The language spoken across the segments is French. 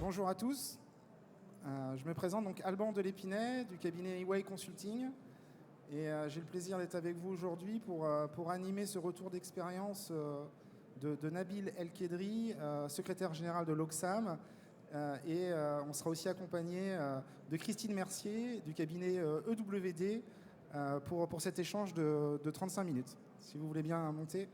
Bonjour à tous. Je me présente donc Alban Delépinay du cabinet EY Consulting. Et j'ai le plaisir d'être avec vous aujourd'hui pour animer ce retour d'expérience de Nabil El-Kedri, secrétaire général de l'Oxam. On sera aussi accompagné de Christine Mercier du cabinet EWD pour cet échange de 35 minutes. Si vous voulez bien monter.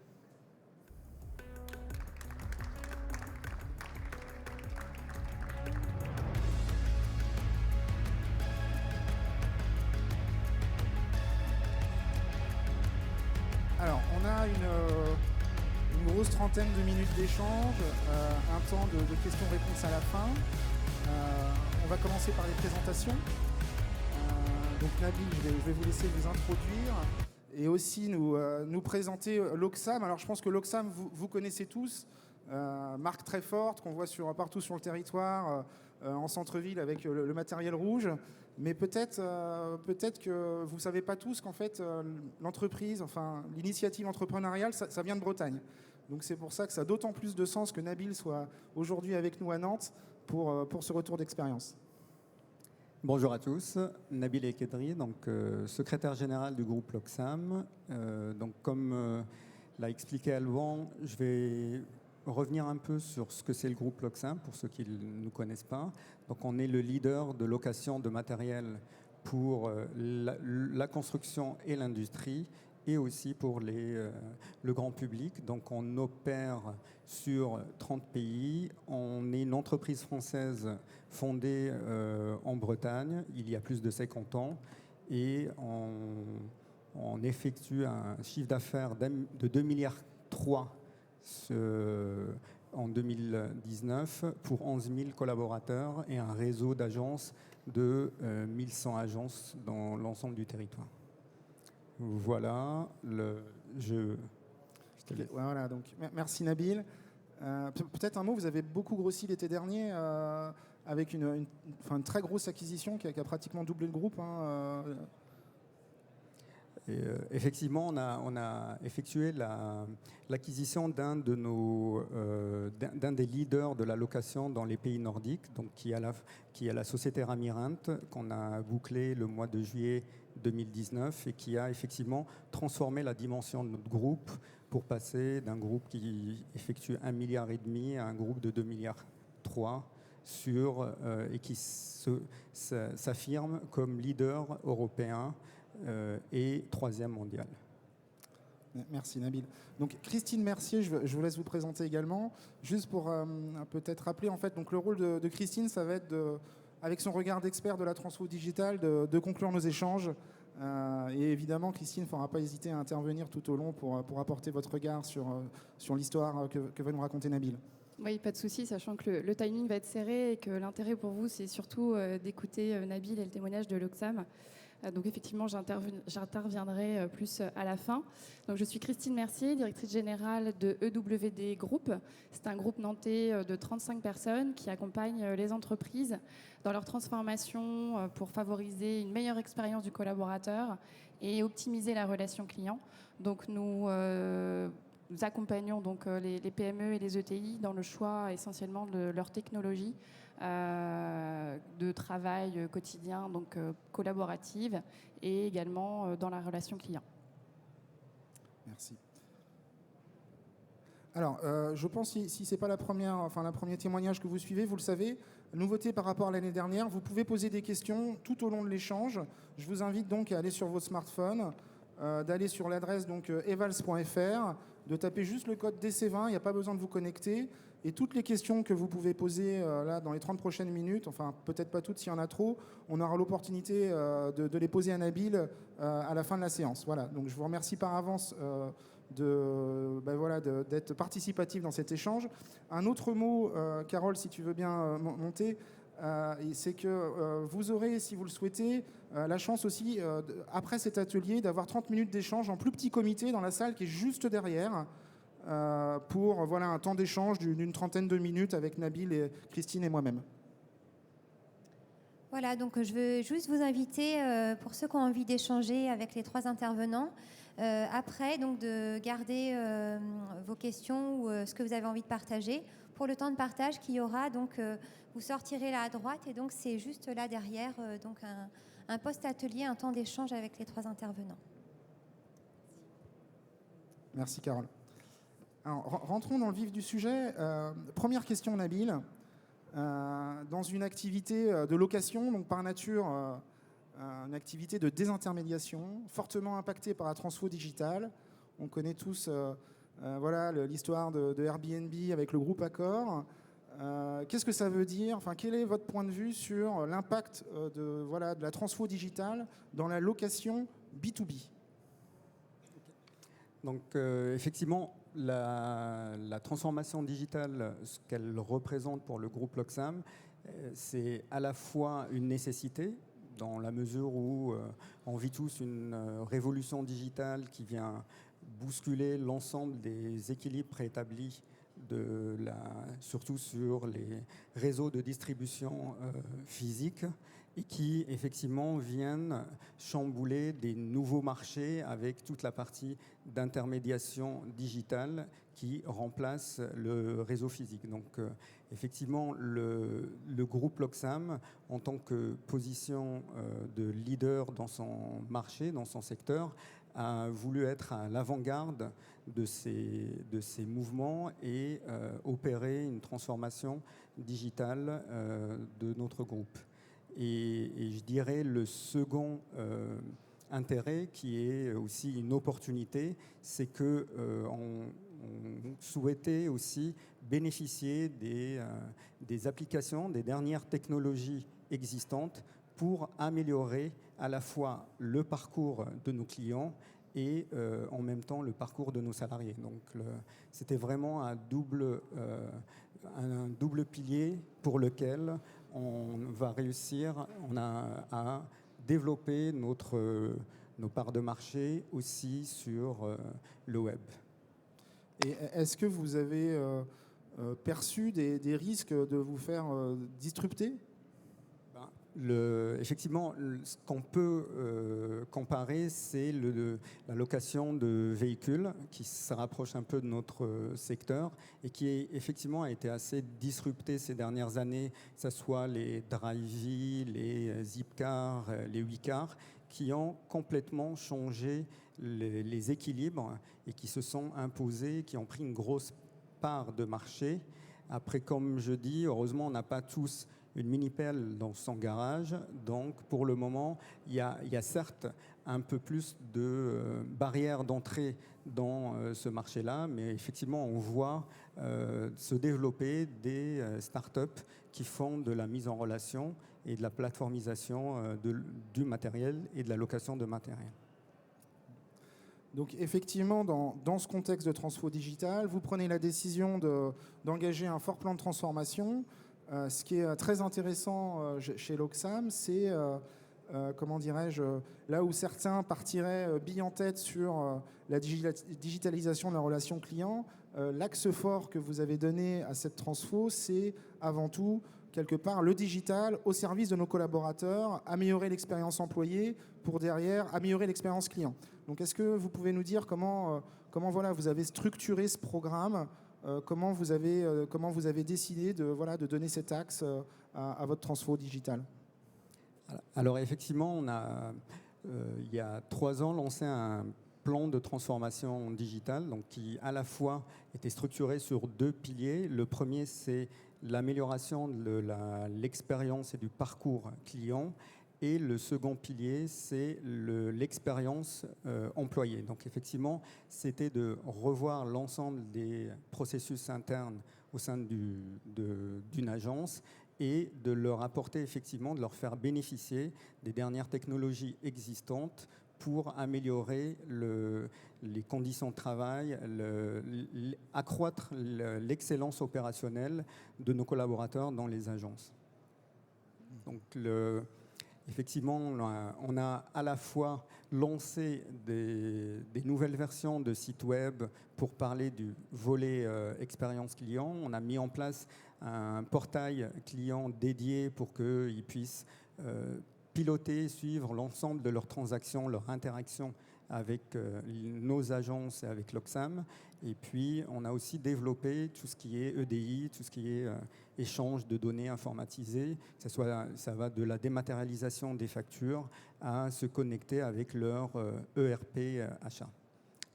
Alors, on a une grosse trentaine de minutes d'échange, un temps de questions-réponses à la fin. On va commencer par les présentations. Donc Nabil, je vais vous laisser vous introduire et aussi nous présenter l'Oxam. Alors je pense que l'Oxam, vous connaissez tous, marque très forte qu'on voit partout sur le territoire, en centre-ville avec le matériel rouge. Mais peut-être que vous ne savez pas tous qu'en fait l'entreprise, enfin l'initiative entrepreneuriale, ça vient de Bretagne. Donc c'est pour ça que ça a d'autant plus de sens que Nabil soit aujourd'hui avec nous à Nantes pour ce retour d'expérience. Bonjour à tous, Nabil El-Kedri, donc secrétaire général du groupe l'Oxam. Donc comme l'a expliqué Alban, je vais revenir un peu sur ce que c'est le groupe l'Oxam pour ceux qui ne nous connaissent pas. Donc on est le leader de location de matériel pour la construction et l'industrie, et aussi pour le grand public. Donc on opère sur 30 pays. On est une entreprise française fondée en Bretagne il y a plus de 50 ans, et on effectue un chiffre d'affaires de 2,3 milliards en 2019 pour 11 000 collaborateurs et un réseau d'agences de 1100 agences dans l'ensemble du territoire. Voilà, Voilà, donc merci Nabil. Peut-être un mot, vous avez beaucoup grossi l'été dernier avec une très grosse acquisition qui a pratiquement doublé le groupe. Effectivement, on a effectué l'acquisition d'un des leaders de la location dans les pays nordiques, donc qui est la société Ramirent, qu'on a bouclé le mois de juillet 2019 et qui a effectivement transformé la dimension de notre groupe pour passer d'un groupe qui effectue 1,5 milliard à un groupe de 2,3 milliards et qui s'affirme comme leader européen et 3e mondial. Merci Nabil. Donc Christine Mercier, je vous laisse vous présenter également. Juste pour peut-être rappeler, en fait, donc le rôle de Christine, ça va être, avec son regard d'expert de la transfo digitale, de conclure nos échanges. Et évidemment, Christine ne fera pas hésiter à intervenir tout au long pour apporter votre regard sur l'histoire que va nous raconter Nabil. Oui, pas de souci, sachant que le timing va être serré et que l'intérêt pour vous, c'est surtout d'écouter Nabil et le témoignage de l'Oxam. Donc effectivement, j'interviendrai plus à la fin. Donc, je suis Christine Mercier, directrice générale de EWD Group. C'est un groupe nantais de 35 personnes qui accompagne les entreprises dans leur transformation pour favoriser une meilleure expérience du collaborateur et optimiser la relation client. Donc nous accompagnons donc les PME et les ETI dans le choix essentiellement de leur technologie de travail quotidien, donc collaborative, et également dans la relation client. Merci. Alors, je pense si ce n'est pas le premier témoignage que vous suivez, vous le savez, nouveauté par rapport à l'année dernière, vous pouvez poser des questions tout au long de l'échange. Je vous invite donc à aller sur votre smartphone, d'aller sur l'adresse donc evals.fr, de taper juste le code DC20, il n'y a pas besoin de vous connecter. Et toutes les questions que vous pouvez poser là dans les 30 prochaines minutes, enfin peut-être pas toutes s'il y en a trop, on aura l'opportunité de les poser à Nabil à la fin de la séance. Voilà, donc je vous remercie par avance d'être participatif dans cet échange. Un autre mot, Carole, si tu veux bien monter, c'est que vous aurez, si vous le souhaitez, la chance aussi, après cet atelier, d'avoir 30 minutes d'échange en plus petit comité dans la salle qui est juste derrière, pour un temps d'échange d'une trentaine de minutes avec Nabil, et Christine et moi-même. Voilà, donc je veux juste vous inviter, pour ceux qui ont envie d'échanger avec les trois intervenants, Après, donc de garder vos questions ou ce que vous avez envie de partager pour le temps de partage qu'il y aura. Donc, vous sortirez là à droite et donc c'est juste là derrière donc un post-atelier, un temps d'échange avec les 3 intervenants. Merci Carole. Alors, rentrons dans le vif du sujet. Première question, Nabil. Dans une activité de location, donc par nature, une activité de désintermédiation, fortement impactée par la transfo digitale. On connaît tous voilà, l'histoire de Airbnb avec le groupe Accor. Qu'est-ce que ça veut dire? Enfin, quel est votre point de vue sur l'impact de la transfo digitale dans la location B2B? Donc effectivement, la transformation digitale, ce qu'elle représente pour le groupe Locsam, c'est à la fois une nécessité, dans la mesure où on vit tous une révolution digitale qui vient bousculer l'ensemble des équilibres préétablis, surtout sur les réseaux de distribution physique, et qui effectivement viennent chambouler des nouveaux marchés avec toute la partie d'intermédiation digitale qui remplace le réseau physique. Donc effectivement, le groupe Locsam, en tant que position de leader dans son marché, dans son secteur, a voulu être à l'avant-garde de ces mouvements et opérer une transformation digitale de notre groupe. Et je dirais le second intérêt, qui est aussi une opportunité, c'est que on souhaitait aussi bénéficier des applications, des dernières technologies existantes pour améliorer à la fois le parcours de nos clients et en même temps le parcours de nos salariés. Donc c'était vraiment un double pilier pour lequel on va réussir à développer nos parts de marché aussi sur le web. Et est-ce que vous avez perçu des risques de vous faire disrupter? Effectivement, ce qu'on peut comparer, c'est la location de véhicules qui se rapproche un peu de notre secteur et qui effectivement a été assez disrupté ces dernières années, que ce soit les Drivey, les Zipcar, les Wicar, qui ont complètement changé les équilibres et qui se sont imposés, qui ont pris une grosse part de marché. Après, comme je dis, heureusement, on n'a pas tous une mini-pelle dans son garage. Donc, pour le moment, il y a certes un peu plus de barrières d'entrée dans ce marché-là, mais effectivement, on voit se développer des startups qui font de la mise en relation et de la plateformisation du matériel et de la location de matériel. Donc effectivement, dans ce contexte de transfo digital, vous prenez la décision d'engager un fort plan de transformation. Ce qui est très intéressant chez Locsam, c'est, comment dirais-je, là où certains partiraient bille en tête sur la digitalisation de la relation client, l'axe fort que vous avez donné à cette transfo, c'est avant tout, quelque part, le digital au service de nos collaborateurs, améliorer l'expérience employée pour derrière améliorer l'expérience client. Donc est-ce que vous pouvez nous dire comment voilà, vous avez structuré ce programme, comment vous avez décidé de donner cet axe à votre transfo digital? Alors effectivement, on a, il y a 3 ans, lancé un plan de transformation digitale donc, qui à la fois était structuré sur 2 piliers. Le premier, c'est l'amélioration de l'expérience et du parcours client. Et le second pilier, c'est l'expérience employée. Donc effectivement, c'était de revoir l'ensemble des processus internes au sein d'une agence et de leur apporter effectivement, de leur faire bénéficier des dernières technologies existantes pour améliorer les conditions de travail, accroître l'excellence opérationnelle de nos collaborateurs dans les agences. Donc effectivement, on a à la fois lancé des nouvelles versions de sites web pour parler du volet expérience client. On a mis en place un portail client dédié pour qu'ils puissent piloter, suivre l'ensemble de leurs transactions, leurs interactions avec nos agences et avec l'Oxam. Et puis, on a aussi développé tout ce qui est EDI, tout ce qui est échange de données informatisées. Ça va de la dématérialisation des factures à se connecter avec leur ERP achat.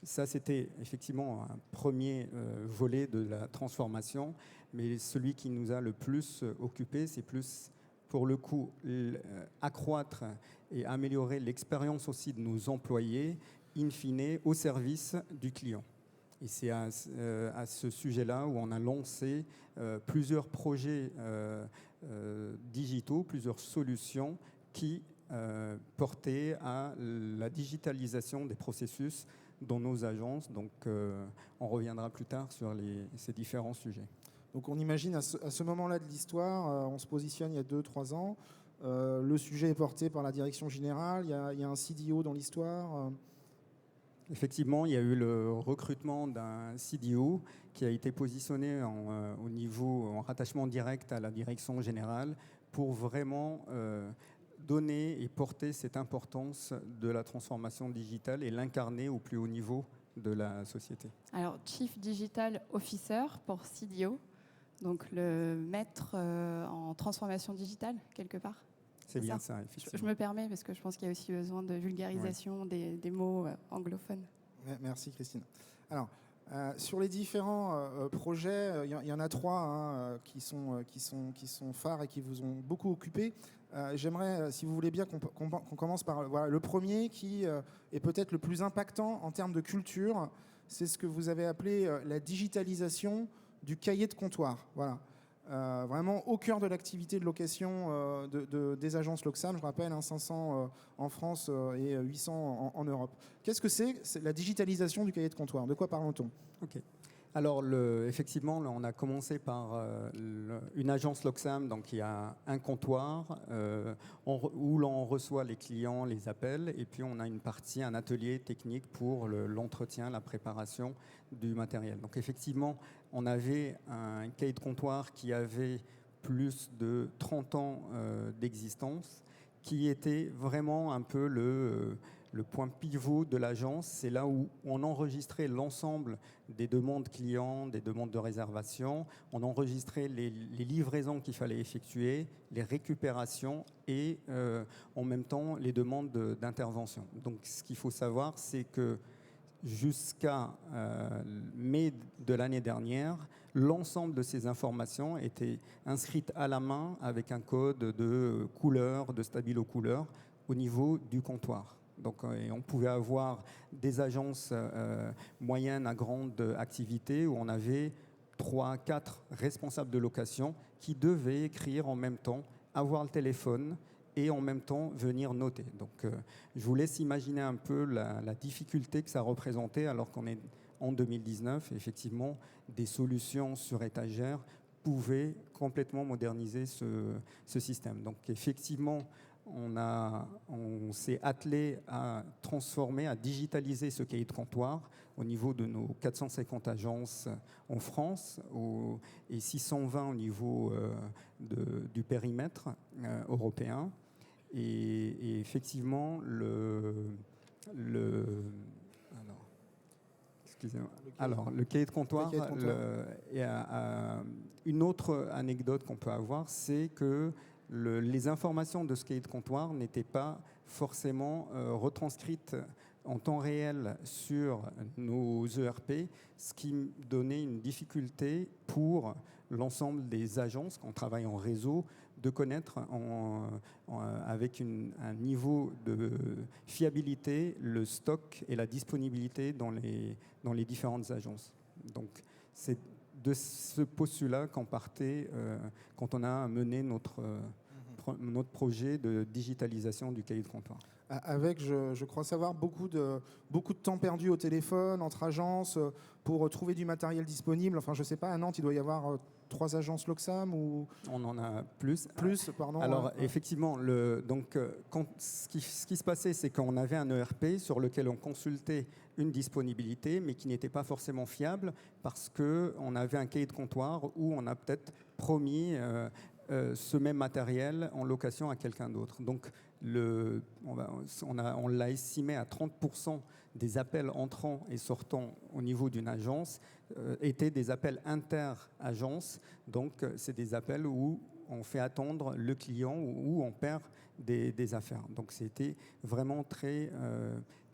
Ça, c'était effectivement un premier volet de la transformation, mais celui qui nous a le plus occupé, c'est plus, pour le coup, accroître et améliorer l'expérience aussi de nos employés, in fine, au service du client. Et c'est à ce sujet-là où on a lancé plusieurs projets digitaux, plusieurs solutions qui portaient à la digitalisation des processus dans nos agences. Donc, on reviendra plus tard sur ces différents sujets. Donc, on imagine à ce moment-là de l'histoire, on se positionne il y a 2-3 ans. Le sujet est porté par la direction générale. Il y a un CDO dans l'histoire. Effectivement, il y a eu le recrutement d'un CDO qui a été positionné en rattachement direct à la direction générale pour vraiment donner et porter cette importance de la transformation digitale et l'incarner au plus haut niveau de la société. Alors, Chief Digital Officer pour CDO, donc le maître en transformation digitale, quelque part. C'est bien ça, effectivement. Je me permets parce que je pense qu'il y a aussi besoin de vulgarisation des mots anglophones. Merci Christine. Alors, sur les différents projets, il y en a 3 qui sont phares et qui vous ont beaucoup occupé. J'aimerais, si vous voulez bien, qu'on commence par le premier qui est peut-être le plus impactant en termes de culture. C'est ce que vous avez appelé la digitalisation du cahier de comptoir. Voilà. Vraiment au cœur de l'activité de location des agences Loxam. Je rappelle, 500 en France et 800 en Europe. Qu'est-ce que c'est la digitalisation du cahier de comptoir? De quoi parle-t-on? Ok. Alors, effectivement, on a commencé par une agence Loxam, donc il y a un comptoir où l'on reçoit les clients, les appels, et puis on a une partie, un atelier technique pour l'entretien, la préparation du matériel. Donc effectivement, on avait un cahier de comptoir qui avait plus de 30 ans d'existence, qui était vraiment un peu le point pivot de l'agence. C'est là où on enregistrait l'ensemble des demandes clients, des demandes de réservation. On enregistrait les livraisons qu'il fallait effectuer, les récupérations et en même temps les demandes d'intervention. Donc ce qu'il faut savoir, c'est que jusqu'à mai de l'année dernière, l'ensemble de ces informations étaient inscrites à la main avec un code de couleur, de stabilo couleur au niveau du comptoir. Donc, on pouvait avoir des agences moyennes à grande activité où on avait 3-4 responsables de location qui devaient écrire en même temps, avoir le téléphone et en même temps venir noter. Donc, je vous laisse imaginer un peu la difficulté que ça représentait alors qu'on est en 2019. Effectivement, des solutions sur étagère pouvaient complètement moderniser ce système. Donc, effectivement, on s'est attelé à transformer, à digitaliser ce cahier de comptoir au niveau de nos 450 agences en France et 620 au niveau du périmètre européen. Et effectivement, le cahier de comptoir, une autre anecdote qu'on peut avoir, c'est que les informations de ce cahier de comptoir n'étaient pas forcément retranscrites en temps réel sur nos ERP, ce qui donnait une difficulté pour l'ensemble des agences, quand on travaille en réseau, de connaître avec un niveau de fiabilité le stock et la disponibilité dans les différentes agences. Donc, c'est de ce postulat qu'on partait quand on a mené notre projet de digitalisation du cahier de comptoir. Avec, je crois savoir, beaucoup de temps perdu au téléphone, entre agences, pour trouver du matériel disponible. Enfin, je ne sais pas, à Nantes, il doit y avoir 3 agences Loxam ou... On en a plus. Pardon. Alors, effectivement, ce qui se passait, c'est qu'on avait un ERP sur lequel on consultait une disponibilité, mais qui n'était pas forcément fiable parce qu'on avait un cahier de comptoir où on a peut-être promis ce même matériel en location à quelqu'un d'autre. Donc, on l'a estimé à 30% des appels entrants et sortants au niveau d'une agence étaient des appels inter-agences. Donc, c'est des appels où on fait attendre le client, où on perd des affaires. Donc, c'était vraiment très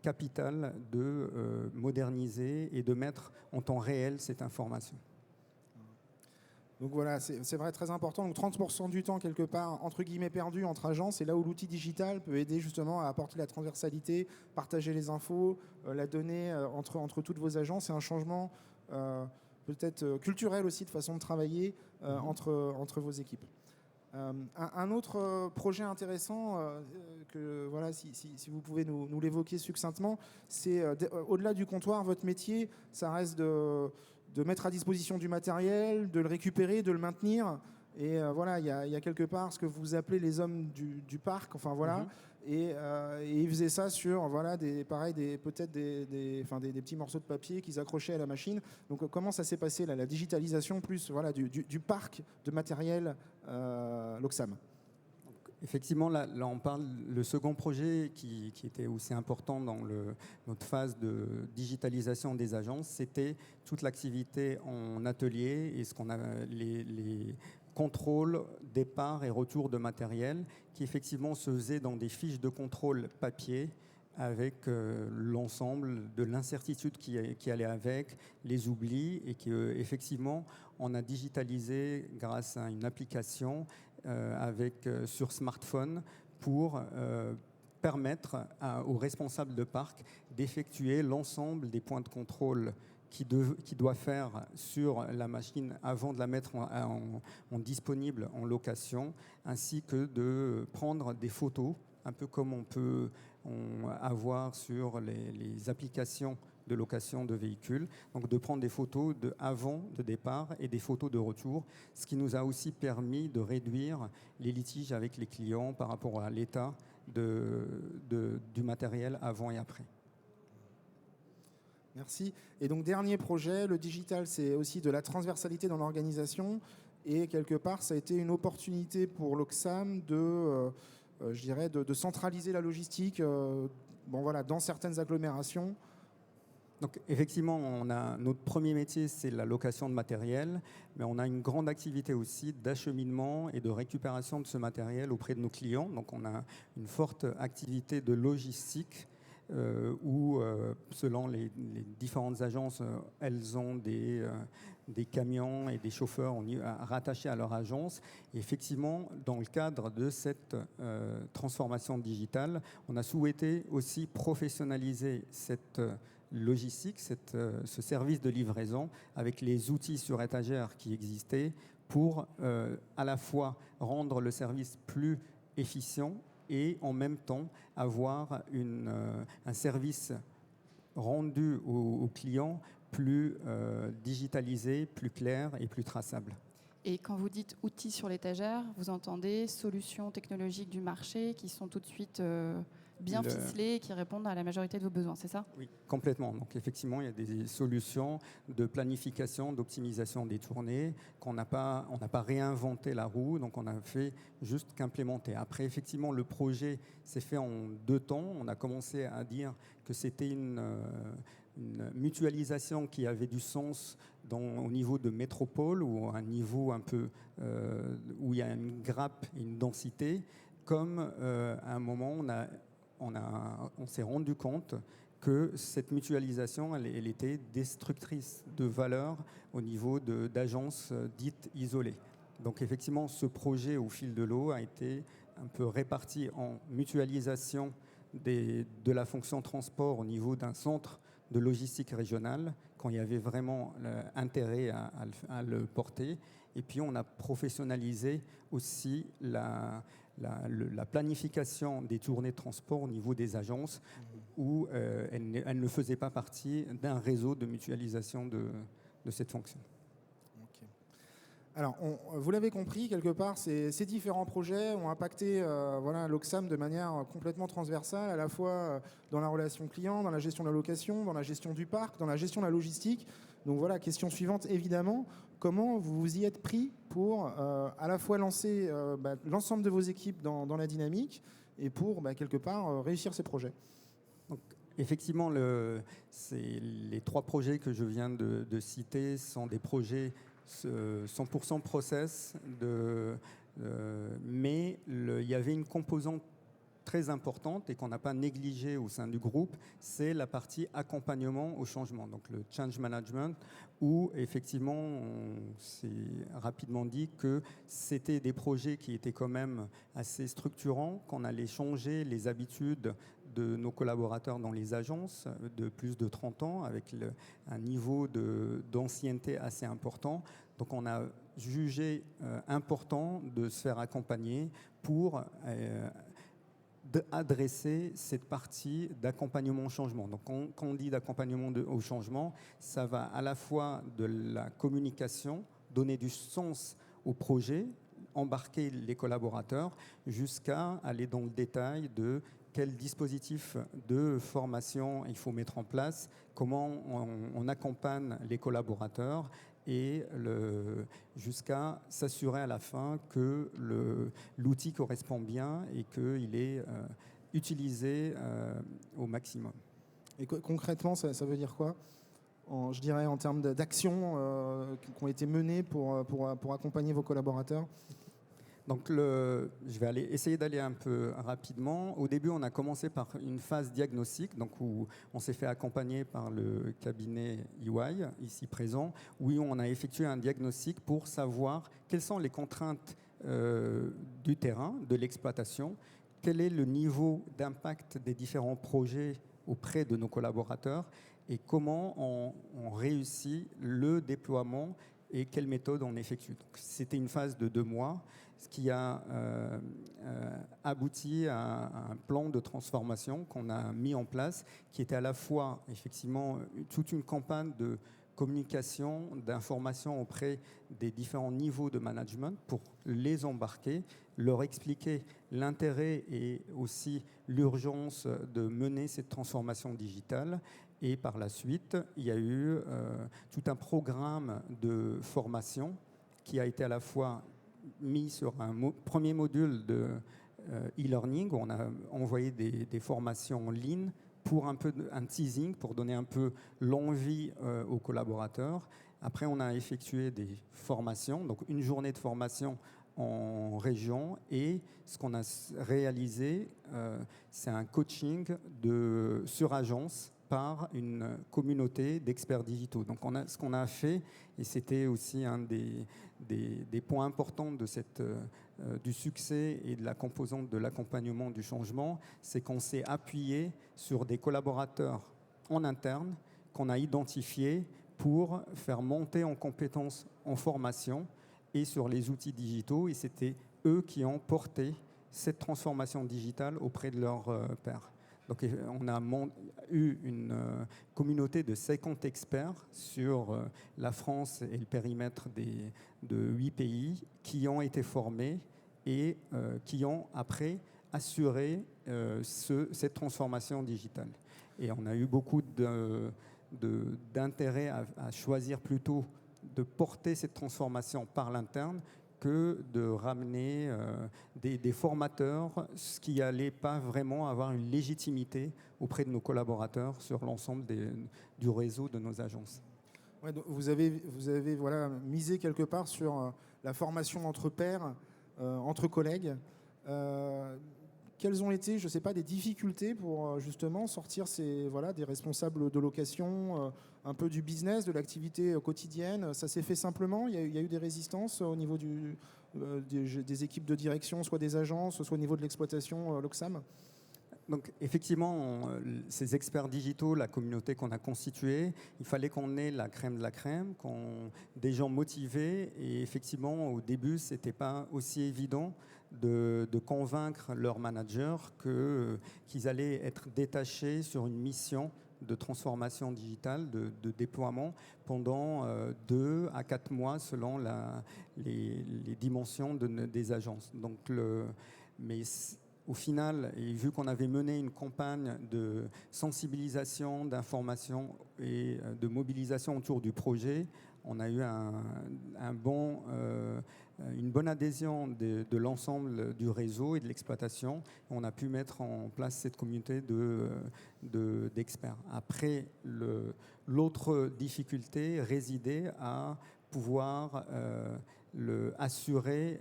capital de moderniser et de mettre en temps réel cette information. Donc voilà, c'est vrai, très important. Donc 30% du temps, quelque part, entre guillemets, perdu entre agences, c'est là où l'outil digital peut aider justement à apporter la transversalité, partager les infos, la donnée entre toutes vos agences. C'est un changement peut-être culturel aussi de façon de travailler entre vos équipes. Un autre projet intéressant, que voilà, si vous pouvez nous l'évoquer succinctement, c'est au-delà du comptoir, votre métier, ça reste de mettre à disposition du matériel, de le récupérer, de le maintenir. Et voilà, il y a quelque part ce que vous appelez les hommes du parc. Enfin voilà. Et ils faisaient ça sur voilà, peut-être des petits morceaux de papier qu'ils accrochaient à la machine. Donc comment ça s'est passé là, la digitalisation plus voilà, du parc de matériel Locsam? Effectivement, là, on parle, le second projet qui était aussi important dans notre phase de digitalisation des agences, c'était toute l'activité en atelier et ce qu'on a les contrôles, départ et retour de matériel qui effectivement se faisait dans des fiches de contrôle papier avec l'ensemble de l'incertitude qui allait avec, les oublis, et qu'effectivement on a digitalisé grâce à une application sur smartphone pour permettre aux responsables de parc d'effectuer l'ensemble des points de contrôle qu'il doit faire sur la machine avant de la mettre en disponible en location, ainsi que de prendre des photos, un peu comme on peut avoir sur les applications de location de véhicules, donc de prendre des photos avant de départ et des photos de retour, ce qui nous a aussi permis de réduire les litiges avec les clients par rapport à l'état du matériel avant et après. Merci. Et donc dernier projet, le digital, c'est aussi de la transversalité dans l'organisation et quelque part ça a été une opportunité pour Locsam de centraliser la logistique dans certaines agglomérations. Donc effectivement, notre premier métier, c'est la location de matériel, mais on a une grande activité aussi d'acheminement et de récupération de ce matériel auprès de nos clients. Donc on a une forte activité de logistique où, selon les différentes agences, elles ont des camions et des chauffeurs rattachés à leur agence. Et effectivement, dans le cadre de cette transformation digitale, on a souhaité aussi professionnaliser cette logistique, ce service de livraison avec les outils sur étagère qui existaient pour à la fois rendre le service plus efficient et en même temps avoir un service rendu aux clients plus digitalisé, plus clair et plus traçable. Et quand vous dites outils sur l'étagère, vous entendez solutions technologiques du marché qui sont tout de suite bien ficelées et qui répondent à la majorité de vos besoins, c'est ça? Oui, complètement. Donc effectivement, il y a des solutions de planification, d'optimisation des tournées, on n'a pas réinventé la roue, donc on a fait juste qu'implémenter. Après, effectivement, le projet s'est fait en 2 temps. On a commencé à dire que c'était une mutualisation qui avait du sens au niveau de métropole ou à un niveau un peu où il y a une grappe et une densité. Comme à un moment, on s'est rendu compte que cette mutualisation, elle était destructrice de valeur au niveau d'agences dites isolées. Donc effectivement, ce projet au fil de l'eau a été un peu réparti en mutualisation de la fonction transport au niveau d'un centre de logistique régionale, quand il y avait vraiment intérêt à le porter. Et puis on a professionnalisé aussi la planification des tournées de transport au niveau des agences où elle ne faisait pas partie d'un réseau de mutualisation de cette fonction. Okay. Alors, vous l'avez compris, quelque part, ces différents projets ont impacté Locsam de manière complètement transversale, à la fois dans la relation client, dans la gestion de la location, dans la gestion du parc, dans la gestion de la logistique. Donc voilà, question suivante, évidemment, comment vous vous y êtes pris pour à la fois lancer l'ensemble de vos équipes dans la dynamique et pour, quelque part, réussir ces projets? Donc, effectivement, les 3 projets que je viens de citer sont des projets 100% process, mais il y avait une composante très importante et qu'on n'a pas négligée au sein du groupe, c'est la partie accompagnement au changement, donc le change management, où effectivement on s'est rapidement dit que c'était des projets qui étaient quand même assez structurants, qu'on allait changer les habitudes de nos collaborateurs dans les agences de plus de 30 ans avec un niveau d'ancienneté assez important. Donc on a jugé important de se faire accompagner pour adresser cette partie d'accompagnement au changement. Donc quand on dit d'accompagnement au changement, ça va à la fois de la communication, donner du sens au projet, embarquer les collaborateurs, jusqu'à aller dans le détail de quel dispositif de formation il faut mettre en place, comment on accompagne les collaborateurs et jusqu'à s'assurer à la fin que l'outil correspond bien et qu'il est utilisé au maximum. Et concrètement, ça veut dire quoi? Je dirais en termes d'actions qui ont été menées pour accompagner vos collaborateurs? Donc, je vais essayer d'aller un peu rapidement. Au début, on a commencé par une phase diagnostique, donc où on s'est fait accompagner par le cabinet EY, ici présent, où on a effectué un diagnostic pour savoir quelles sont les contraintes du terrain, de l'exploitation, quel est le niveau d'impact des différents projets auprès de nos collaborateurs et comment on réussit le déploiement et quelle méthode on effectue. Donc, c'était une phase de 2 mois, ce qui a abouti à un plan de transformation qu'on a mis en place, qui était à la fois effectivement toute une campagne de communication, d'information auprès des différents niveaux de management pour les embarquer, leur expliquer l'intérêt et aussi l'urgence de mener cette transformation digitale. Et par la suite, il y a eu tout un programme de formation qui a été à la fois mis sur un premier module de e-learning, où on a envoyé des formations en ligne pour un teasing, pour donner un peu l'envie aux collaborateurs. Après, on a effectué des formations, donc une journée de formation en région, et ce qu'on a réalisé, c'est un coaching sur agence par une communauté d'experts digitaux. Donc ce qu'on a fait, et c'était aussi un des points importants du succès et de la composante de l'accompagnement du changement, c'est qu'on s'est appuyé sur des collaborateurs en interne qu'on a identifiés pour faire monter en compétences en formation et sur les outils digitaux, et c'était eux qui ont porté cette transformation digitale auprès de leurs pairs. Donc on a eu une communauté de 50 experts sur la France et le périmètre de 8 pays qui ont été formés et qui ont après assuré cette transformation digitale. Et on a eu beaucoup d'intérêt à choisir plutôt de porter cette transformation par l'interne que de ramener des formateurs, ce qui n'allait pas vraiment avoir une légitimité auprès de nos collaborateurs sur l'ensemble du réseau de nos agences. Ouais, donc vous avez misé quelque part sur la formation entre pairs, entre collègues. Quelles ont été, je ne sais pas, des difficultés pour justement sortir des responsables de location, un peu du business, de l'activité quotidienne? Ça s'est fait simplement? Il y a eu des résistances au niveau des équipes de direction, soit des agences, soit au niveau de l'exploitation Locsam? Donc effectivement, ces experts digitaux, la communauté qu'on a constituée, il fallait qu'on ait la crème de la crème, des gens motivés. Et effectivement, au début, ce n'était pas aussi évident de convaincre leurs managers qu'ils allaient être détachés sur une mission de transformation digitale, de déploiement pendant 2 à 4 mois selon les dimensions des agences. Donc, mais au final, et vu qu'on avait mené une campagne de sensibilisation, d'information et de mobilisation autour du projet, on a eu une bonne adhésion de l'ensemble du réseau et de l'exploitation. On a pu mettre en place cette communauté d'experts. Après, l'autre difficulté résidait à pouvoir assurer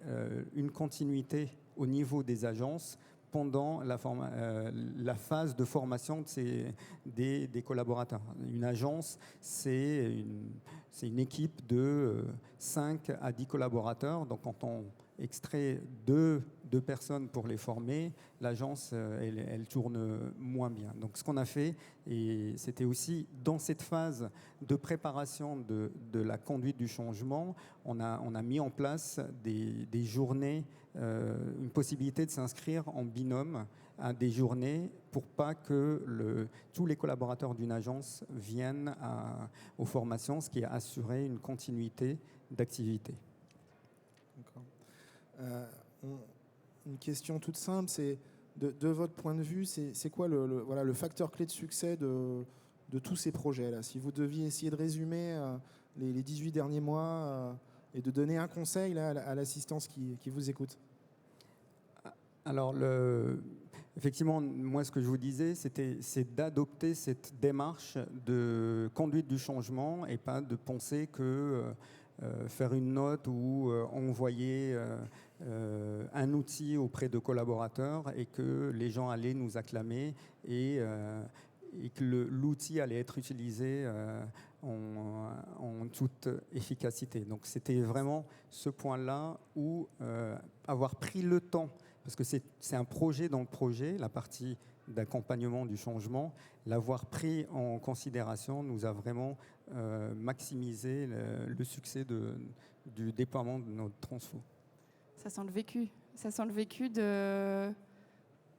une continuité au niveau des agences pendant la phase de formation des collaborateurs. Une agence, c'est une équipe de 5 à 10 collaborateurs. Donc, quand on extrait deux personnes pour les former, l'agence, elle tourne moins bien. Donc, ce qu'on a fait, et c'était aussi dans cette phase de préparation de la conduite du changement, on a mis en place des journées, une possibilité de s'inscrire en binôme à des journées pour pas que tous les collaborateurs d'une agence viennent aux formations, ce qui a assuré une continuité d'activité. D'accord. Une question toute simple, c'est de votre point de vue, c'est quoi le facteur clé de succès de tous ces projets-là? Si vous deviez essayer de résumer les 18 derniers mois et de donner un conseil là, à l'assistance qui vous écoute. Alors, effectivement, moi, ce que je vous disais, c'est d'adopter cette démarche de conduite du changement et pas de penser que faire une note ou envoyer un outil auprès de collaborateurs et que les gens allaient nous acclamer et que l'outil allait être utilisé en toute efficacité. Donc, c'était vraiment ce point-là où avoir pris le temps, parce que c'est un projet dans le projet, la partie d'accompagnement du changement, l'avoir pris en considération nous a vraiment maximisé le succès du déploiement de notre transfo. Ça sent le vécu. Ça sent le vécu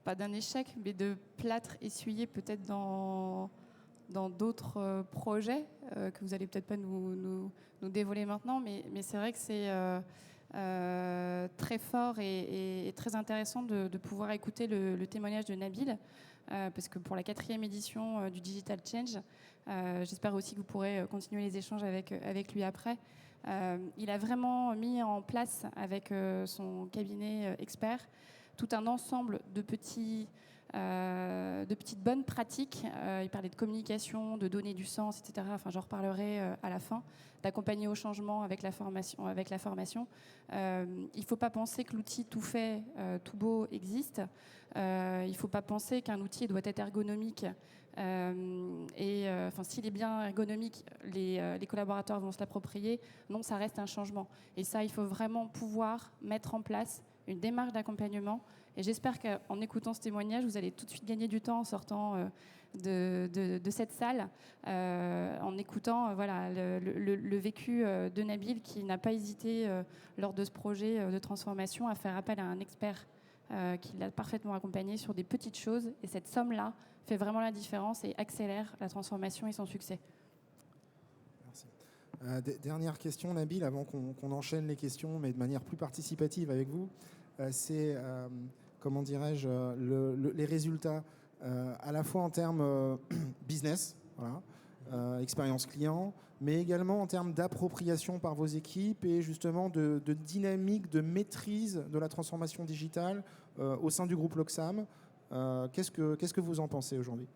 pas d'un échec, mais de plâtre essuyé peut-être dans d'autres projets que vous allez peut-être pas nous dévoiler maintenant, mais c'est vrai que c'est très fort et très intéressant de pouvoir écouter le témoignage de Nabil, parce que pour la 4e édition du Digital Change, j'espère aussi que vous pourrez continuer les échanges avec lui après. Il a vraiment mis en place avec son cabinet expert tout un ensemble de petites bonnes pratiques. Il parlait de communication, de donner du sens, etc. Enfin, j'en reparlerai à la fin, d'accompagner au changement avec la formation. Il ne faut pas penser que l'outil tout fait, tout beau existe. Il ne faut pas penser qu'un outil doit être ergonomique. S'il est bien ergonomique, les collaborateurs vont se l'approprier. Non, ça reste un changement. Et ça, il faut vraiment pouvoir mettre en place une démarche d'accompagnement. Et j'espère qu'en écoutant ce témoignage, vous allez tout de suite gagner du temps en sortant de cette salle, en écoutant le vécu de Nabil, qui n'a pas hésité lors de ce projet de transformation à faire appel à un expert qui l'a parfaitement accompagné sur des petites choses. Et cette somme-là fait vraiment la différence et accélère la transformation et son succès. Merci. Dernière question, Nabil, avant qu'on enchaîne les questions, mais de manière plus participative avec vous. C'est, comment dirais-je, les résultats, à la fois en termes business, voilà, expérience client, mais également en termes d'appropriation par vos équipes et justement de dynamique, de maîtrise de la transformation digitale au sein du groupe Locsam. Qu'est-ce que vous en pensez aujourd'hui?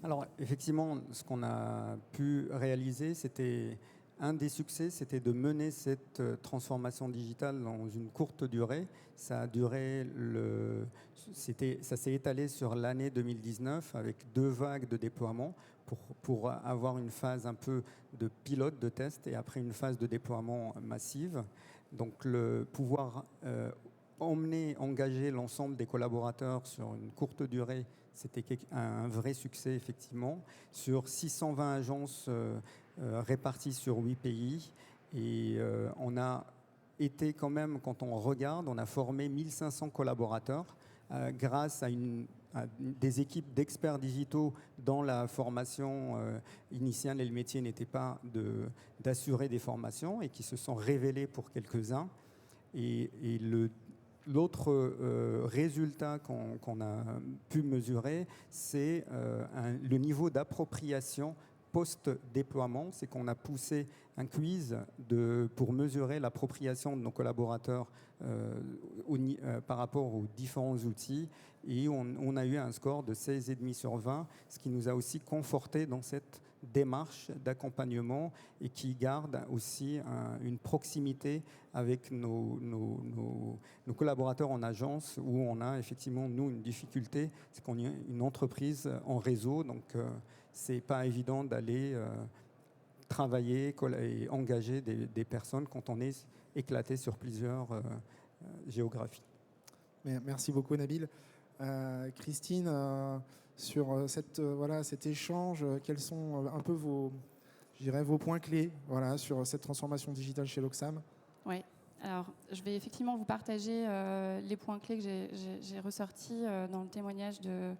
Alors, effectivement, ce qu'on a pu réaliser, c'était un des succès, c'était de mener cette transformation digitale dans une courte durée. Ça a duré ça s'est étalé sur l'année 2019 avec 2 vagues de déploiement pour avoir une phase un peu de pilote, de test, et après une phase de déploiement massive. Donc, pouvoir engager l'ensemble des collaborateurs sur une courte durée, c'était un vrai succès, effectivement. Sur 620 agences réparties sur 8 pays. Et on a été quand même, quand on regarde, on a formé 1500 collaborateurs grâce à des équipes d'experts digitaux dans la formation initiale, et le métier n'était pas d'assurer des formations et qui se sont révélés pour quelques-uns. Et L'autre résultat qu'on a pu mesurer, c'est le niveau d'appropriation post-déploiement. C'est qu'on a poussé un quiz pour mesurer l'appropriation de nos collaborateurs par rapport aux différents outils. Et on a eu un score de 16,5 sur 20, ce qui nous a aussi conforté dans cette démarche d'accompagnement et qui garde aussi une proximité avec nos collaborateurs en agence, où on a effectivement, nous, une difficulté, c'est qu'on est une entreprise en réseau, donc c'est pas évident d'aller travailler et engager des personnes quand on est éclaté sur plusieurs géographies. Merci beaucoup, Nabil. Christine, sur cet échange, quels sont un peu vos points clés sur cette transformation digitale chez l'Oxam? Oui, alors je vais effectivement vous partager les points clés que j'ai ressortis dans le témoignage de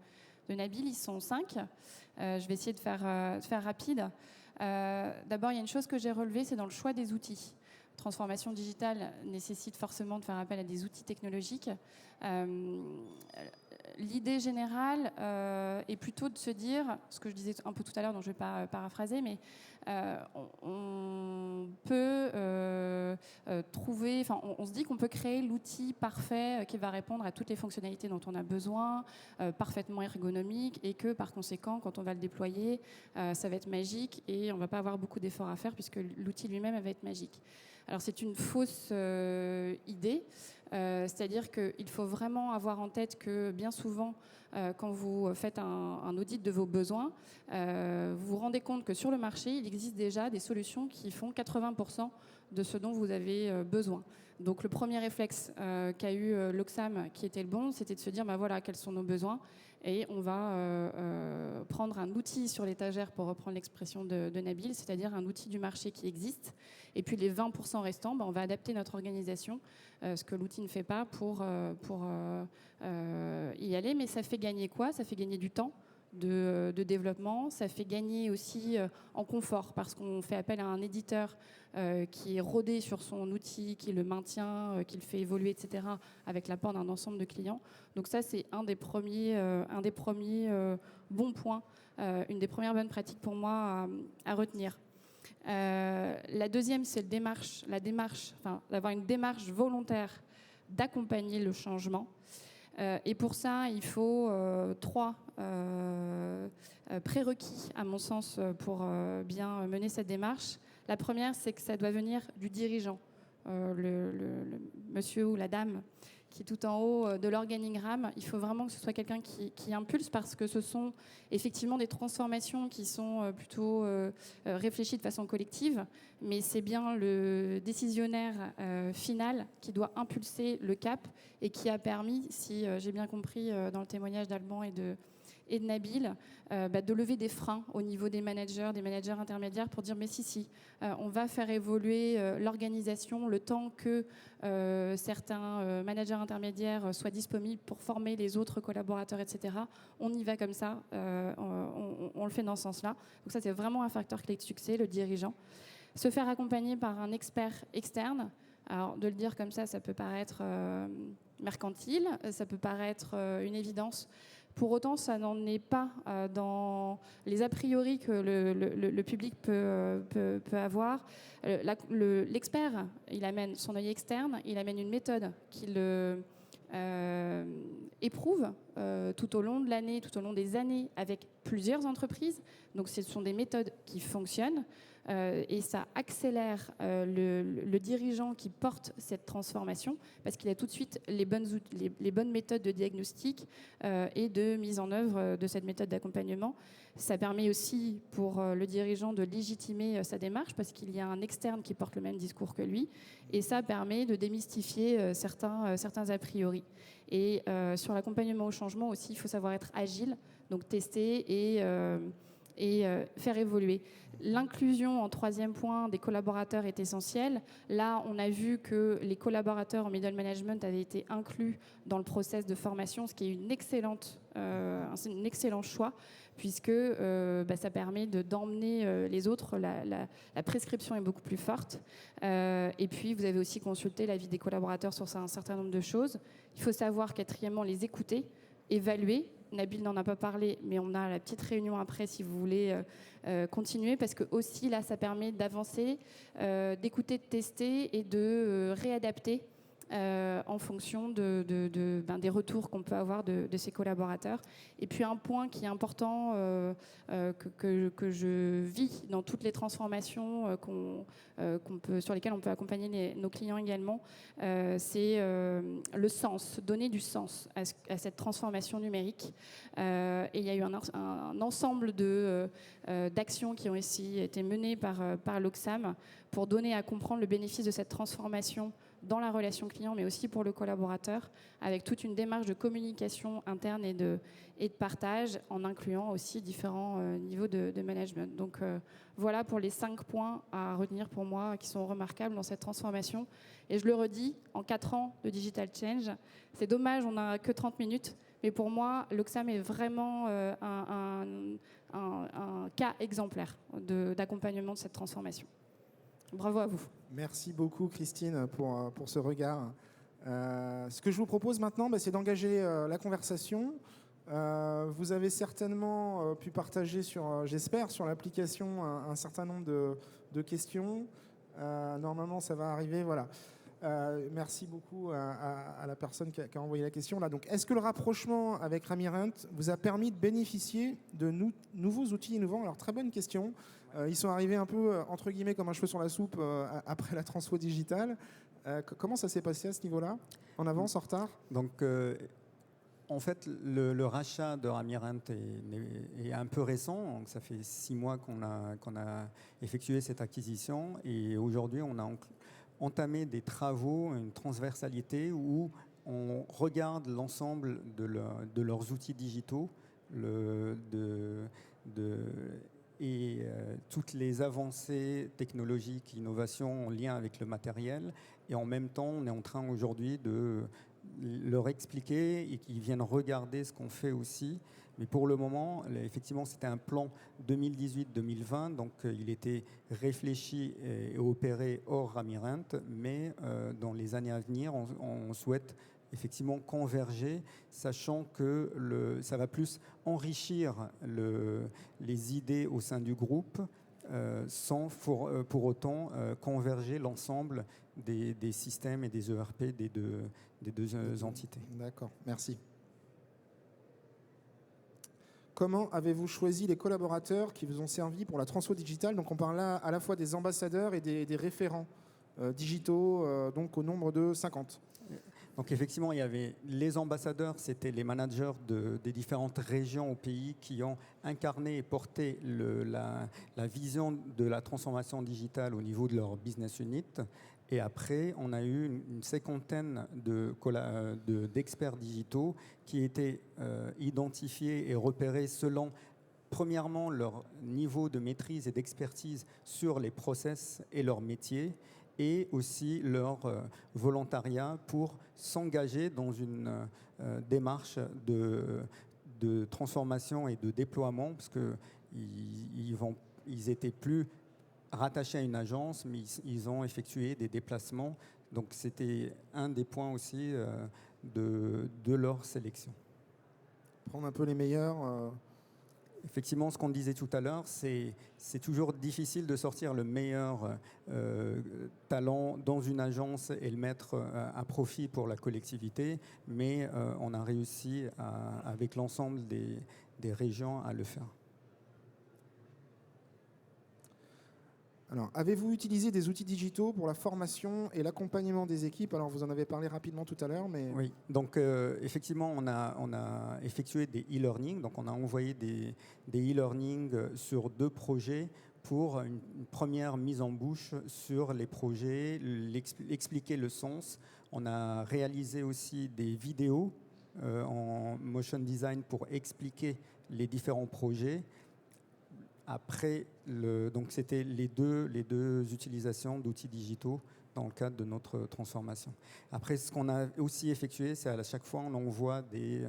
Nabil. Ils sont 5. Je vais essayer de faire rapide. D'abord, il y a une chose que j'ai relevée, c'est dans le choix des outils. Transformation digitale nécessite forcément de faire appel à des outils technologiques. L'idée générale est plutôt de se dire, ce que je disais un peu tout à l'heure, donc je ne vais pas paraphraser, mais on peut on se dit qu'on peut créer l'outil parfait qui va répondre à toutes les fonctionnalités dont on a besoin, parfaitement ergonomique, et que par conséquent, quand on va le déployer, ça va être magique et on ne va pas avoir beaucoup d'efforts à faire puisque l'outil lui-même va être magique. Alors c'est une fausse idée, c'est-à-dire qu'il faut vraiment avoir en tête que bien souvent, quand vous faites un audit de vos besoins, vous vous rendez compte que sur le marché, il existe déjà des solutions qui font 80% de ce dont vous avez besoin. Donc le premier réflexe qu'a eu l'Oxam, qui était le bon, c'était de se dire voilà, quels sont nos besoins, et on va prendre un outil sur l'étagère, pour reprendre l'expression de Nabil, c'est-à-dire un outil du marché qui existe, et puis les 20% restants, on va adapter notre organisation, ce que l'outil ne fait pas, pour y aller. Mais ça fait gagner quoi? Ça fait gagner du temps de développement, ça fait gagner aussi en confort, parce qu'on fait appel à un éditeur qui est rodé sur son outil, qui le maintient, qui le fait évoluer, etc., avec l'apport d'un ensemble de clients. Donc ça, c'est un des premiers bons points, une des premières bonnes pratiques pour moi à retenir. La deuxième, c'est d'avoir une démarche volontaire d'accompagner le changement. Et pour ça, il faut 3 prérequis, à mon sens, pour bien mener cette démarche. La première, c'est que ça doit venir du dirigeant, le monsieur ou la dame qui est tout en haut de l'organigramme. Il faut vraiment que ce soit quelqu'un qui impulse, parce que ce sont effectivement des transformations qui sont plutôt réfléchies de façon collective, mais c'est bien le décisionnaire final qui doit impulser le cap, et qui a permis, si j'ai bien compris dans le témoignage d'Alban et de Nabil, de lever des freins au niveau des managers intermédiaires, pour dire mais si, on va faire évoluer l'organisation le temps que certains managers intermédiaires soient disponibles pour former les autres collaborateurs, etc. On y va comme ça, on le fait dans ce sens-là. Donc ça, c'est vraiment un facteur clé de succès, le dirigeant. Se faire accompagner par un expert externe. Alors, de le dire comme ça peut paraître mercantile, ça peut paraître une évidence. Pour autant, ça n'en est pas dans les a priori que le public peut avoir. L'expert, il amène son œil externe, il amène une méthode qu'il éprouve tout au long de l'année, tout au long des années, avec plusieurs entreprises. Donc ce sont des méthodes qui fonctionnent. Et ça accélère le dirigeant qui porte cette transformation, parce qu'il a tout de suite les bonnes méthodes de diagnostic et de mise en œuvre de cette méthode d'accompagnement. Ça permet aussi pour le dirigeant de légitimer sa démarche, parce qu'il y a un externe qui porte le même discours que lui, et ça permet de démystifier certains a priori. Et sur l'accompagnement au changement aussi, il faut savoir être agile, donc tester et faire évoluer. L'inclusion en troisième point des collaborateurs est essentielle. Là, on a vu que les collaborateurs en middle management avaient été inclus dans le process de formation, ce qui est un excellent choix, puisque ça permet d'emmener les autres. La prescription est beaucoup plus forte. Et puis, vous avez aussi consulté l'avis des collaborateurs sur un certain nombre de choses. Il faut savoir, quatrièmement, les écouter, évaluer. Nabil n'en a pas parlé, mais on a la petite réunion après si vous voulez continuer, parce que aussi là, ça permet d'avancer, d'écouter, de tester et de réadapter en fonction des retours qu'on peut avoir de ses collaborateurs. Et puis un point qui est important que je vis dans toutes les transformations sur lesquelles on peut accompagner nos clients également, c'est le sens, donner du sens à cette transformation numérique. Et il y a eu un ensemble d'actions qui ont aussi été menées par l'Oxam pour donner à comprendre le bénéfice de cette transformation dans la relation client, mais aussi pour le collaborateur, avec toute une démarche de communication interne et de partage, en incluant aussi différents niveaux de management. Donc voilà pour les 5 points à retenir pour moi, qui sont remarquables dans cette transformation. Et je le redis, en 4 ans de Digital Change, c'est dommage, on n'a que 30 minutes, mais pour moi, l'Oxam est vraiment un cas exemplaire d'accompagnement de cette transformation. Bravo à vous. Merci beaucoup Christine pour ce regard. Ce que je vous propose maintenant, c'est d'engager la conversation. Vous avez certainement pu partager j'espère, sur l'application un certain nombre de questions. Normalement, ça va arriver. Voilà. Merci beaucoup à la personne qui a envoyé la question. Là. Donc, est-ce que le rapprochement avec Rami-Rent vous a permis de bénéficier de nouveaux outils innovants? Alors, très bonne question. Ils sont arrivés un peu, entre guillemets, comme un cheveu sur la soupe après la transfo digitale. Comment ça s'est passé à ce niveau-là? En avance, en retard? Donc, en fait, le rachat de Rami-Rent est un peu récent. Donc ça fait 6 mois qu'on a effectué cette acquisition. Et aujourd'hui, on a entamé des travaux, une transversalité où on regarde l'ensemble de leurs outils digitaux et toutes les avancées technologiques, innovations en lien avec le matériel. Et en même temps, on est en train aujourd'hui de leur expliquer et qu'ils viennent regarder ce qu'on fait aussi. Mais pour le moment, effectivement, c'était un plan 2018-2020, donc il était réfléchi et opéré hors Rami-Rent, mais dans les années à venir, on souhaite effectivement converger, sachant que ça va plus enrichir les idées au sein du groupe, sans pour autant converger l'ensemble des systèmes et des ERP des deux entités. D'accord, merci. Comment avez-vous choisi les collaborateurs qui vous ont servi pour la transfo digitale? Donc on parle là à la fois des ambassadeurs et des référents digitaux, donc au nombre de 50. Donc effectivement, il y avait les ambassadeurs, c'était les managers des différentes régions au pays qui ont incarné et porté la vision de la transformation digitale au niveau de leur business unit. Et après, on a eu une cinquantaine d'experts digitaux qui étaient identifiés et repérés selon, premièrement, leur niveau de maîtrise et d'expertise sur les process et leurs métiers, et aussi leur volontariat pour s'engager dans une démarche de transformation et de déploiement, parce qu'ils étaient plus rattachés à une agence, mais ils ont effectué des déplacements. Donc c'était un des points aussi de leur sélection. Prendre un peu les meilleurs. Effectivement, ce qu'on disait tout à l'heure, c'est toujours difficile de sortir le meilleur talent dans une agence et le mettre à profit pour la collectivité, mais on a réussi avec l'ensemble des régions à le faire. Alors, avez-vous utilisé des outils digitaux pour la formation et l'accompagnement des équipes? Alors, vous en avez parlé rapidement tout à l'heure, mais... Oui, donc effectivement, on a effectué des e-learning. Donc, on a envoyé des e-learning sur 2 projets pour une première mise en bouche sur les projets, expliquer le sens. On a réalisé aussi des vidéos en motion design pour expliquer les différents projets. après, donc c'était les deux utilisations d'outils digitaux dans le cadre de notre transformation. Après, ce qu'on a aussi effectué, c'est à chaque fois, on envoie des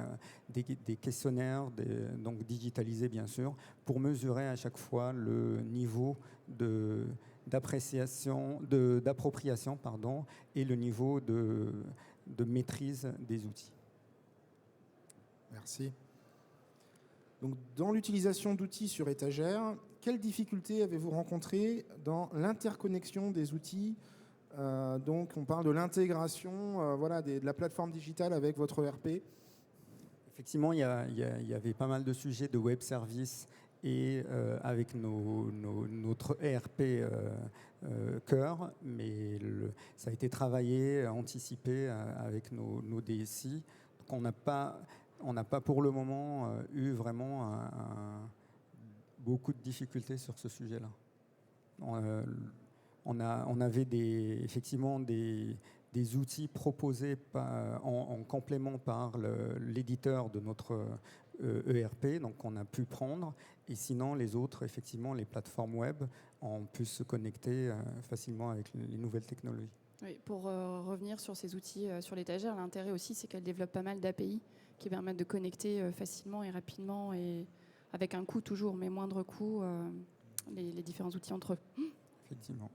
questionnaires, donc digitalisés bien sûr, pour mesurer à chaque fois le niveau d'appropriation et le niveau de maîtrise des outils. Merci. Donc, dans l'utilisation d'outils sur étagère, quelles difficultés avez-vous rencontrées dans l'interconnexion des outils ? Donc, on parle de l'intégration de la plateforme digitale avec votre ERP. Effectivement, il y avait pas mal de sujets de web service et avec notre ERP cœur, mais ça a été travaillé, anticipé avec nos DSI. Donc, on n'a pas pour le moment eu vraiment beaucoup de difficultés sur ce sujet-là. On avait effectivement des outils proposés en complément par l'éditeur de notre ERP, donc on a pu prendre. Et sinon, les autres, effectivement, les plateformes web, ont pu se connecter facilement avec les nouvelles technologies. Oui, pour revenir sur ces outils sur l'étagère, l'intérêt aussi, c'est qu'elles développent pas mal d'API qui permettent de connecter facilement et rapidement et avec un coût toujours, mais moindre coût, les différents outils entre eux. Effectivement.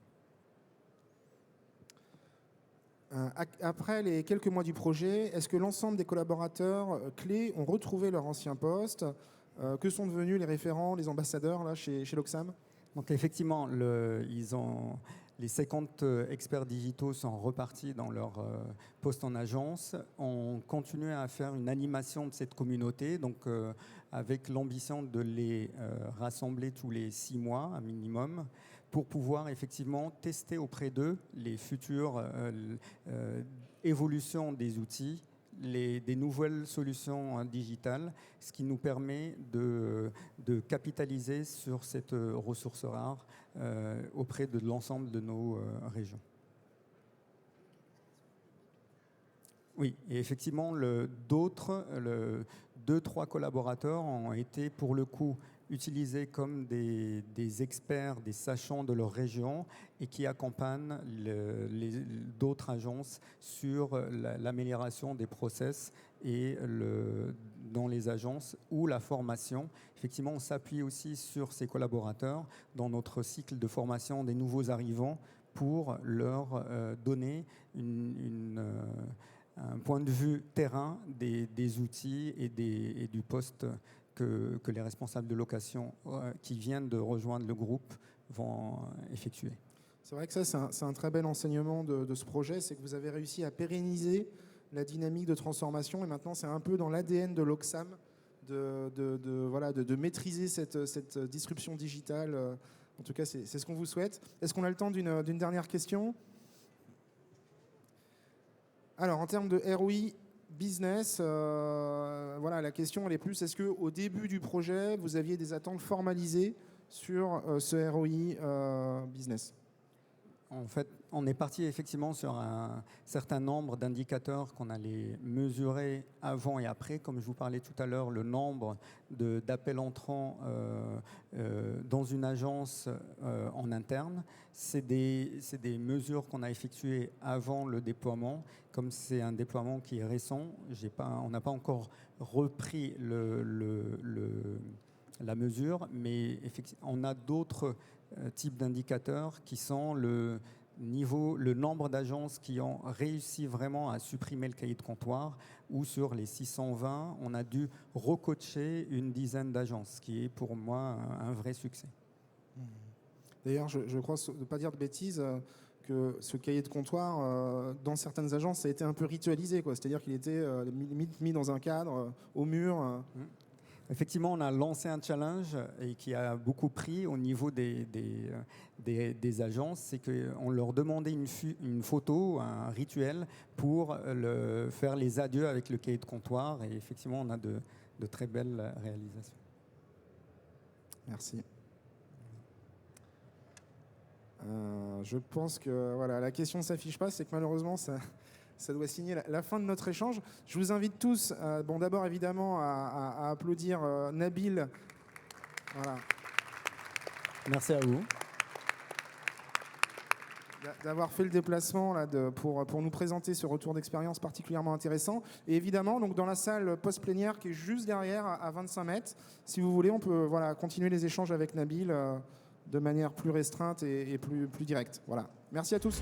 Après les quelques mois du projet, est-ce que l'ensemble des collaborateurs clés ont retrouvé leur ancien poste ? Que sont devenus les référents, les ambassadeurs là, chez l'Oxam ? Donc effectivement, les 50 experts digitaux sont repartis dans leur poste en agence. On continue à faire une animation de cette communauté, donc avec l'ambition de les rassembler tous les 6 mois, un minimum, pour pouvoir effectivement tester auprès d'eux les futures évolutions des outils, des nouvelles solutions digitales, ce qui nous permet de capitaliser sur cette ressource rare auprès de l'ensemble de nos régions. Oui, et effectivement, 2-3 collaborateurs ont été pour le coup utilisés comme des experts, des sachants de leur région et qui accompagnent d'autres agences sur l'amélioration des process et dans les agences ou la formation. Effectivement, on s'appuie aussi sur ces collaborateurs dans notre cycle de formation des nouveaux arrivants pour leur donner un point de vue terrain des outils et du poste que les responsables de location qui viennent de rejoindre le groupe vont effectuer. C'est vrai que ça, c'est un très bel enseignement de ce projet, c'est que vous avez réussi à pérenniser la dynamique de transformation et maintenant c'est un peu dans l'ADN de l'Oxam de maîtriser cette disruption digitale. En tout cas, c'est ce qu'on vous souhaite. Est-ce qu'on a le temps d'une dernière question ? Alors, en termes de ROI business, la question elle est plus, est-ce qu'au début du projet, vous aviez des attentes formalisées sur ce ROI business ? En fait, on est parti effectivement sur un certain nombre d'indicateurs qu'on allait mesurer avant et après. Comme je vous parlais tout à l'heure, le nombre d'appels entrants dans une agence en interne, c'est des mesures qu'on a effectuées avant le déploiement. Comme c'est un déploiement qui est récent, on n'a pas encore repris la mesure, mais effectivement, on a d'autres types d'indicateurs qui sont le nombre d'agences qui ont réussi vraiment à supprimer le cahier de comptoir, ou sur les 620, on a dû recoacher une dizaine d'agences, ce qui est pour moi un vrai succès. D'ailleurs, je crois ne pas dire de bêtises, que ce cahier de comptoir, dans certaines agences, ça a été un peu ritualisé, quoi. C'est-à-dire qu'il était mis dans un cadre, au mur. Effectivement, on a lancé un challenge et qui a beaucoup pris au niveau des agences. C'est qu'on leur demandait une photo, un rituel pour faire les adieux avec le cahier de comptoir. Et effectivement, on a de très belles réalisations. Merci. Je pense que la question ne s'affiche pas, c'est que malheureusement, ça doit signer la fin de notre échange. Je vous invite tous, d'abord évidemment, à applaudir Nabil. Voilà. Merci à vous. D'avoir fait le déplacement là, pour nous présenter ce retour d'expérience particulièrement intéressant. Et évidemment, donc, dans la salle post-plénière qui est juste derrière, à 25 mètres, si vous voulez, on peut continuer les échanges avec Nabil de manière plus restreinte et plus directe. Voilà. Merci à tous.